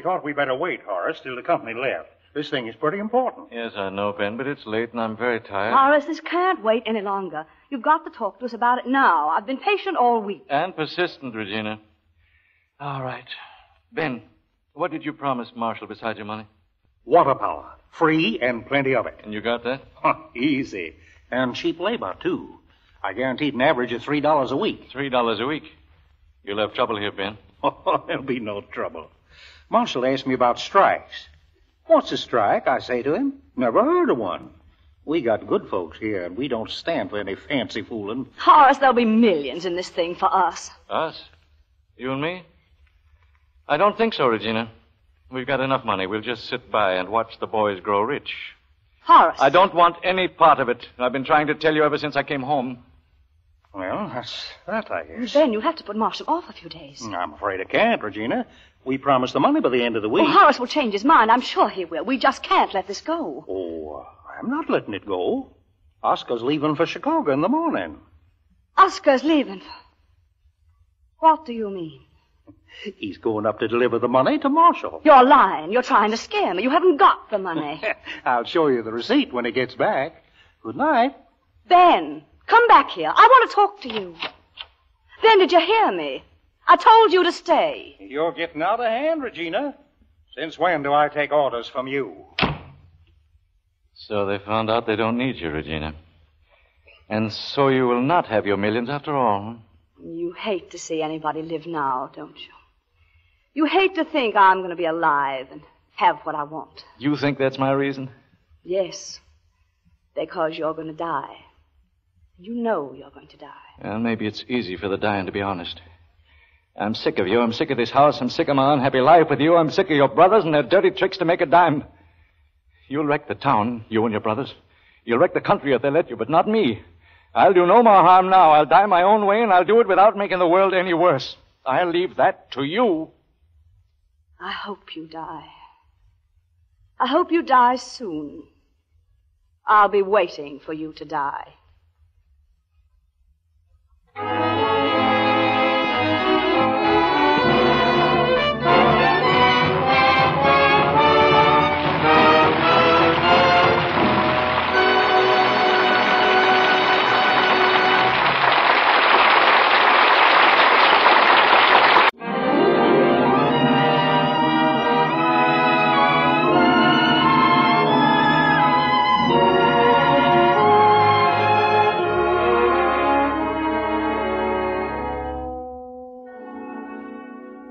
We thought we'd better wait, Horace, till the company left. This thing is pretty important. Yes, I know, Ben, but it's late and I'm very tired. Horace, this can't wait any longer. You've got to talk to us about it now. I've been patient all week. And persistent, Regina. All right. Ben, what did you promise Marshall besides your money? Water power. Free and plenty of it. And you got that? Easy. And cheap labor, too. I guaranteed an average of $3 a week. $3 a week? You'll have trouble here, Ben. Oh, there'll be no trouble. Marshall asked me about strikes. What's a strike? I say to him. Never heard of one. We got good folks here, and we don't stand for any fancy fooling. Horace, there'll be millions in this thing for us. Us? You and me? I don't think so, Regina. We've got enough money. We'll just sit by and watch the boys grow rich. Horace. I don't want any part of it. I've been trying to tell you ever since I came home. Well, that's that, I guess. Ben, you have to put Marshall off a few days. I'm afraid I can't, Regina. We promised the money by the end of the week. Well, Horace will change his mind. I'm sure he will. We just can't let this go. Oh, I'm not letting it go. Oscar's leaving for Chicago in the morning. Oscar's leaving. What do you mean? He's going up to deliver the money to Marshall. You're lying. You're trying to scare me. You haven't got the money. I'll show you the receipt when he gets back. Good night. Ben, come back here. I want to talk to you. Ben, did you hear me? I told you to stay. You're getting out of hand, Regina. Since when do I take orders from you? So they found out they don't need you, Regina. And so you will not have your millions after all. You hate to see anybody live now, don't you? You hate to think I'm going to be alive and have what I want. You think that's my reason? Yes. Because you're going to die. You know you're going to die. Well, maybe it's easy for the dying, to be honest. I'm sick of you. I'm sick of this house. I'm sick of my unhappy life with you. I'm sick of your brothers and their dirty tricks to make a dime. You'll wreck the town, you and your brothers. You'll wreck the country if they let you, but not me. I'll do no more harm now. I'll die my own way, and I'll do it without making the world any worse. I'll leave that to you. I hope you die. I hope you die soon. I'll be waiting for you to die.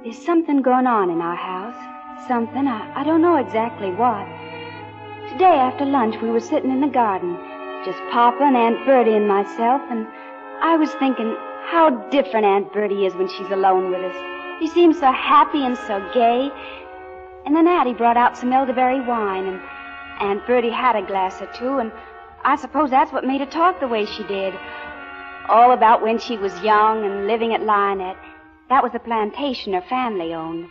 There's something going on in our house. Something, I don't know exactly what. Today after lunch we were sitting in the garden, just Papa and Aunt Bertie and myself, and I was thinking how different Aunt Bertie is when she's alone with us. She seems so happy and so gay. And then Addie brought out some elderberry wine, and Aunt Bertie had a glass or two, and I suppose that's what made her talk the way she did. All about when she was young and living at Lionette. That was the plantation her family owned.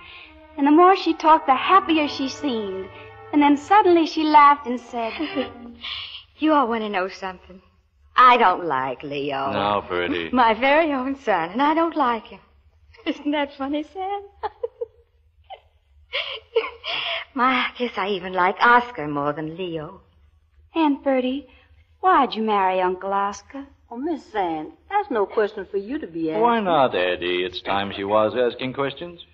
And the more she talked, the happier she seemed. And then suddenly she laughed and said, You all want to know something. I don't like Leo. Now, Bertie. My very own son, and I don't like him. Isn't that funny, Sam? I guess I even like Oscar more than Leo. Aunt Bertie, why'd you marry Uncle Oscar? Oh, Miss Ann, that's no question for you to be asking. Why not, Eddie? It's time she was asking questions.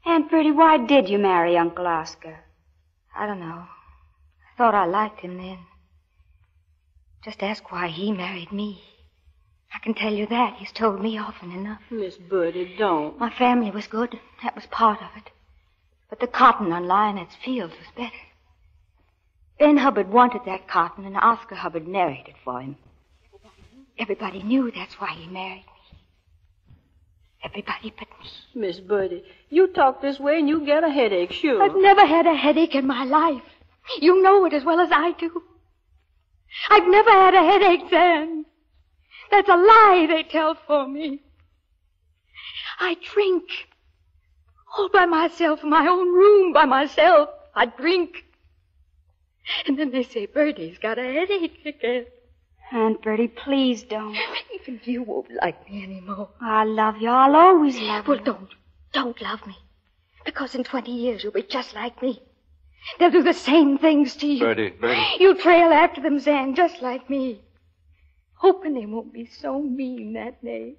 Aunt Bertie, why did you marry Uncle Oscar? I don't know. I thought I liked him then. Just ask why he married me. I can tell you that. He's told me often enough. Miss Bertie, don't. My family was good. That was part of it. But the cotton on Lionette's fields was better. Ben Hubbard wanted that cotton, and Oscar Hubbard married it for him. Everybody knew that's why he married me. Everybody but me. Miss Bertie, you talk this way and you get a headache, sure. I've never had a headache in my life. You know it as well as I do. I've never had a headache, Sam. That's a lie they tell for me. I drink. All by myself, in my own room by myself. I drink. And then they say Bertie's got a headache again. Aunt Bertie, please don't. Even you won't like me anymore. I love you. I'll always love you. Well, don't love me. Because in 20 years you'll be just like me. They'll do the same things to you. Bertie. You'll trail after them, Zan, just like me. Hoping they won't be so mean that day.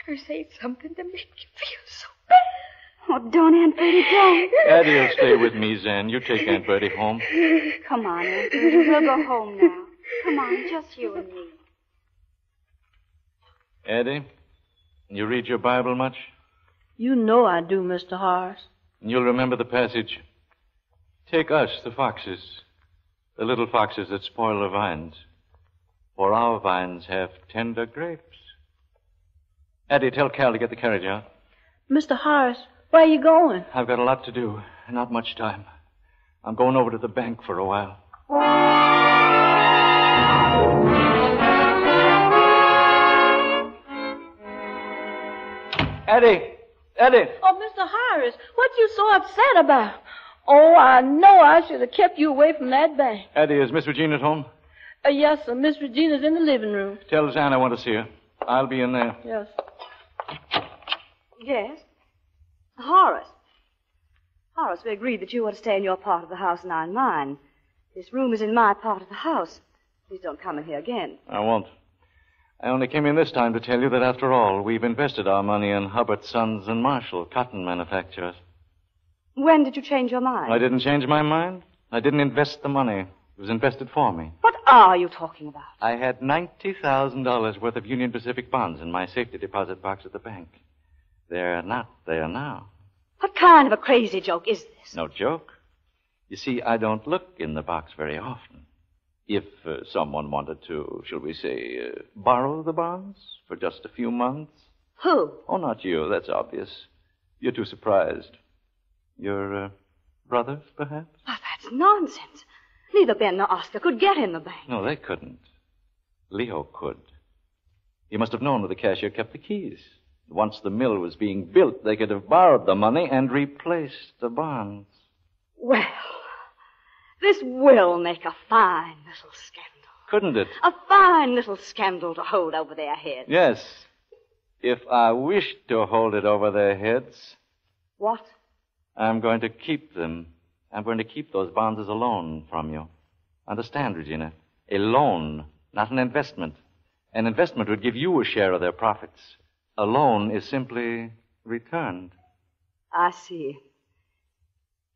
Or say something to make you feel so bad. Oh, don't, Aunt Bertie, don't. Eddie'll stay with me, Zan. You take Aunt Bertie home. Come on, Aunt Bertie. We'll go home now. Come on, just you and me. Eddie, you read your Bible much? You know I do, Mr. Horace. You'll remember the passage. Take us, the foxes, the little foxes that spoil the vines, for our vines have tender grapes. Eddie, tell Cal to get the carriage out. Mr. Horace, where are you going? I've got a lot to do, and not much time. I'm going over to the bank for a while. Eddie! Oh, Mr. Horace, what you so upset about? Oh, I know I should have kept you away from that bank. Eddie, is Miss Regina at home? Yes, sir. Miss Regina's in the living room. Tell Zan I want to see her. I'll be in there. Yes. Yes? Horace, we agreed that you were to stay in your part of the house and I in mine. This room is in my part of the house. Please don't come in here again. I won't. I only came in this time to tell you that, after all, we've invested our money in Hubbard, Sons and Marshall, cotton manufacturers. When did you change your mind? I didn't change my mind. I didn't invest the money. It was invested for me. What are you talking about? I had $90,000 worth of Union Pacific bonds in my safety deposit box at the bank. They're not there now. What kind of a crazy joke is this? No joke. You see, I don't look in the box very often. If someone wanted to, shall we say, borrow the bonds for just a few months. Who? Oh, not you. That's obvious. You're too surprised. Your brothers, perhaps? Oh, that's nonsense. Neither Ben nor Oscar could get in the bank. No, they couldn't. Leo could. He must have known where the cashier kept the keys. Once the mill was being built, they could have borrowed the money and replaced the bonds. Well, this will make a fine little scandal. Couldn't it? A fine little scandal to hold over their heads. Yes. If I wished to hold it over their heads. What? I'm going to keep them. I'm going to keep those bonds as a loan from you. Understand, Regina? A loan, not an investment. An investment would give you a share of their profits. A loan is simply returned. I see.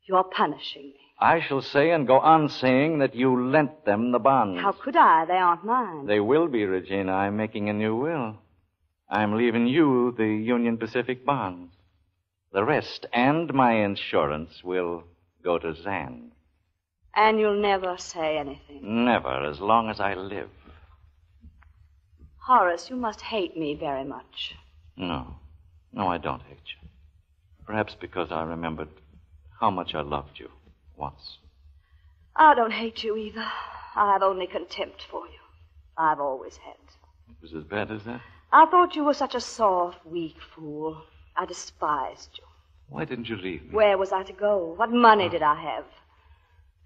You're punishing me. I shall say and go on saying that you lent them the bonds. How could I? They aren't mine. They will be, Regina. I'm making a new will. I'm leaving you the Union Pacific bonds. The rest and my insurance will go to Zan. And you'll never say anything? Never, as long as I live. Horace, you must hate me very much. No, I don't hate you. Perhaps because I remembered how much I loved you once. I don't hate you either. I have only contempt for you. I've always had. It was as bad as that? I thought you were such a soft, weak fool. I despised you. Why didn't you leave me? Where was I to go? What money did I have?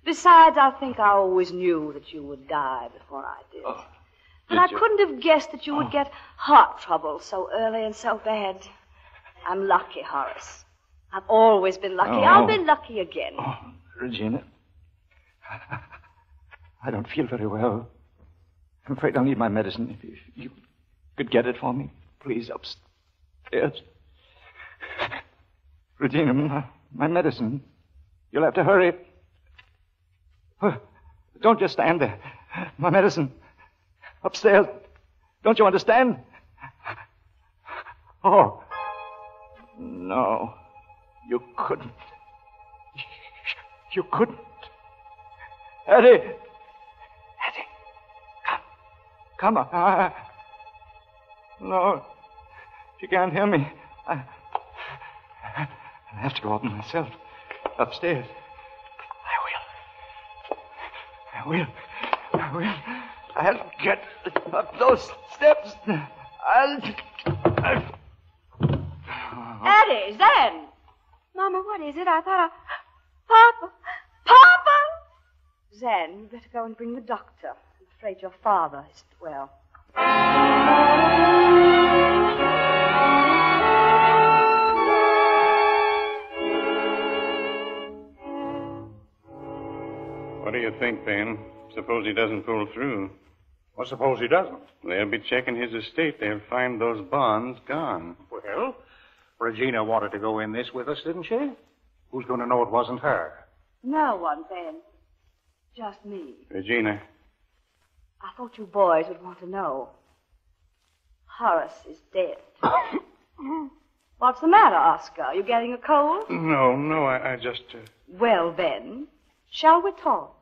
Besides, I think I always knew that you would die before I did. But I couldn't have guessed that you would get heart trouble so early and so bad. I'm lucky, Horace. I've always been lucky. I'll be lucky again. Oh, Regina, I don't feel very well. I'm afraid I'll need my medicine. If you could get it for me, please, upstairs. Regina, my medicine. You'll have to hurry. Don't just stand there. My medicine. Upstairs. Don't you understand? Oh. No. You couldn't. You couldn't. Eddie. Come on. No. She can't hear me. I have to go up myself. Upstairs. I will. I'll get up those steps. Eddie, Zen! Mama, what is it? I thought Papa! Papa! Zen, you better go and bring the doctor. I'm afraid your father isn't well. What do you think, Ben? Suppose he doesn't pull through. Well, suppose he doesn't. They'll be checking his estate. They'll find those bonds gone. Well, Regina wanted to go in this with us, didn't she? Who's going to know it wasn't her? No one, Ben. Just me. Regina. I thought you boys would want to know. Horace is dead. What's the matter, Oscar? Are you getting a cold? No, I just... Well, Ben, shall we talk?